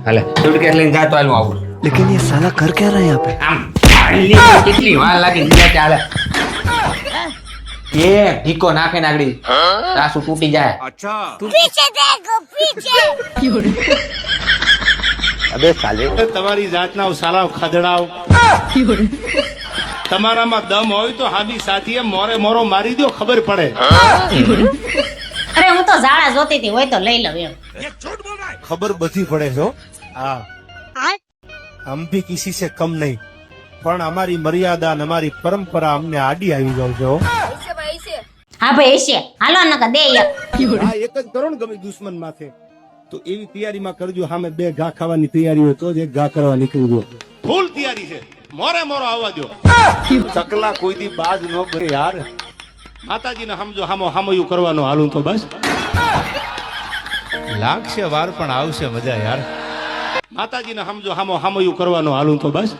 હાલે સુટકેસ લઈને જાતો હાલ હું આવું लेकिन ये साला कर क्या रहा है यहाँ पे? આમ હાલી કેટલી વાર લાગી નીચે ચાલે એ ઢીકો નાખે ને આગળી રાસુ તૂટી જાય पीछे देखो पीछे अबे साले તમારી જાતના સાલા ખદડાવ તમારામાં દમ હોય તો હાદી સાથીએ મોરે મોરો મારી દો ખબર પડે अरे હું તો ઝાડા જોતી હતી હોય તો લઈ લઉં એમ खबर बधी पड़े हो हाँ हम भी किसी से कम नहीं પણ અમારી મર્યાદા અને અમારી પરંપરા અમને આડી આવી જાવ છો હા ભાઈ હશે હાલો નકર દે એક આ એક જ કરો ને ગમે દુશ્મન માથે તો એવી તૈયારીમાં કરજો સામે બે ઘા ખાવાની તૈયારી હોય તો જ એક ઘા કરવા નીકળી દો ફૂલ તૈયારી છે મોરે મોરો આવવા દો ચકલા કોઈ દી બાજ ન કરે યાર માતાજીને સમજો હામો હામયું કરવાનો હાલું તો બસ લાગશે વાર પણ આવશે મજા યાર માતાજીને સમજો હામો હામયું કરવાનો હાલું તો બસ